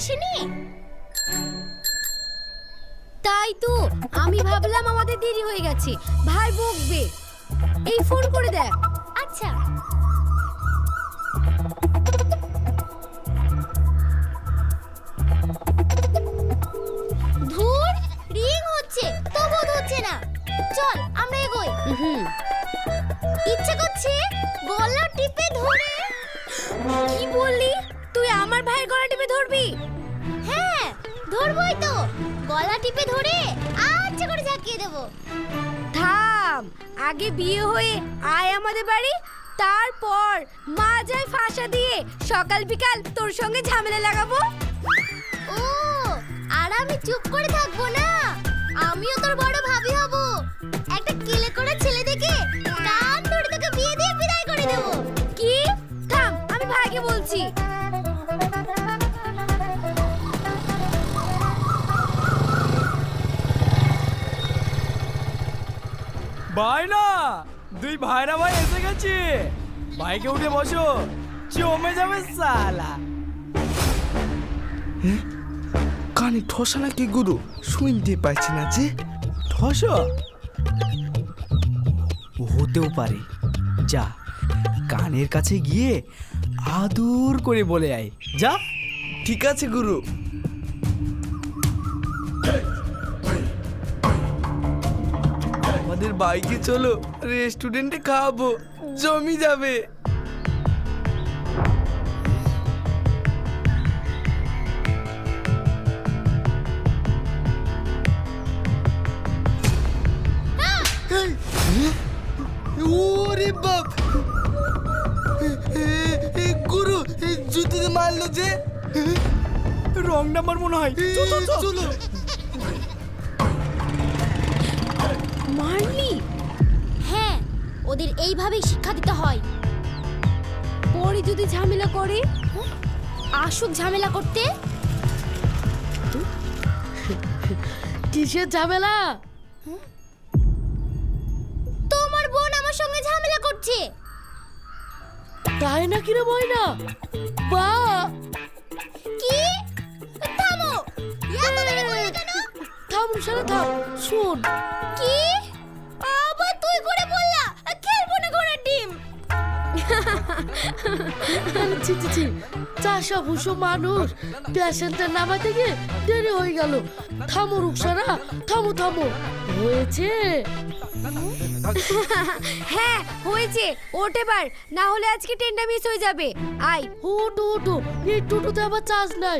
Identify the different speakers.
Speaker 1: আসেনি? তাই তো আমি ভাবলাম আমাদের দেরি হয়ে গেছে, ভাই বকবে। এই ফোন করে দেখ। আচ্ছা। ধুর, রিং হচ্ছে তবুও ধরছে না। চল আমরা এগোই। ইচ্ছে করছে গলা টিপে ধরে। কি বললি? তুই আমার ভাইয়ের গলা টিপে ধরবি? হ্যাঁ ধরবই তো, গলা টিপে ধরে আচ্ছা করে ঝাঁকিয়ে দেব। থাম, আগে বিয়ে হয়ে আয় আমাদের বাড়ি, তারপর মা যায় ফাঁসা দিয়ে সকাল বিকাল তোর সঙ্গে ঝামেলা লাগাবো। ও, আর আমি চুপ করে থাকবো না, আমিও তোর বড় ভাবি হব। একটা কেলে করে ছেলে দেখে কান ধরে তোকে বিয়ে দিয়ে বিদায় করে দেব। কি? থাম, আমি ভাইকে বলছি।
Speaker 2: ভাই না, দুই ভাইরা ভাই এসে গেছে। বাইকে উঠে বসো, জমে যাবে সালা।
Speaker 3: কানে ঠসা নাকি গুরু? শুনতে পাচ্ছি না যে।
Speaker 2: ঠসো হতেও পারে, যা কানের কাছে গিয়ে আদর করে বলে আয়, যা।
Speaker 3: ঠিক আছে গুরু। আমাদের বাইকে চলো, রেস্টুরেন্টে খাওয়াবো, জমি যাবে। ওরে বাপ, গুরু জুতিতে মারলো যে।
Speaker 2: রং নাম্বার মনে হয়।
Speaker 3: চলো।
Speaker 1: মারলি? হ্যাঁ, ওদের এইভাবেই শিক্ষা দিতে হয়। পরে যদি ঝামেলা করে, আসুক ঝামেলা করতে।
Speaker 4: কিসের ঝামেলা?
Speaker 1: তোমার বোন আমার সঙ্গে ঝামেলা করছে।
Speaker 4: তাই নাকি রে ময়না? বা
Speaker 1: কি? থামো, এত দেরি করলে কেন?
Speaker 4: থাম সারা থাম, শোন।
Speaker 1: কি? আবার তুই করে বললা খেলবো না ঘোড়ার ডিম?
Speaker 4: ছি ছি ছি, চাষা ভুষো মানুষ, পেশেন্টের নামাতে গিয়ে দেরি হয়ে গেল। থামো রুকসারা, থামো থামো। হয়েছে?
Speaker 1: হ্যাঁ হয়েছে, ওঠ এবার, না হলে আজকে ট্রেনটা মিস হয়ে যাবে। আয়।
Speaker 4: ওটো ওটো, এই টোটোতে আবার চার্জ নাই।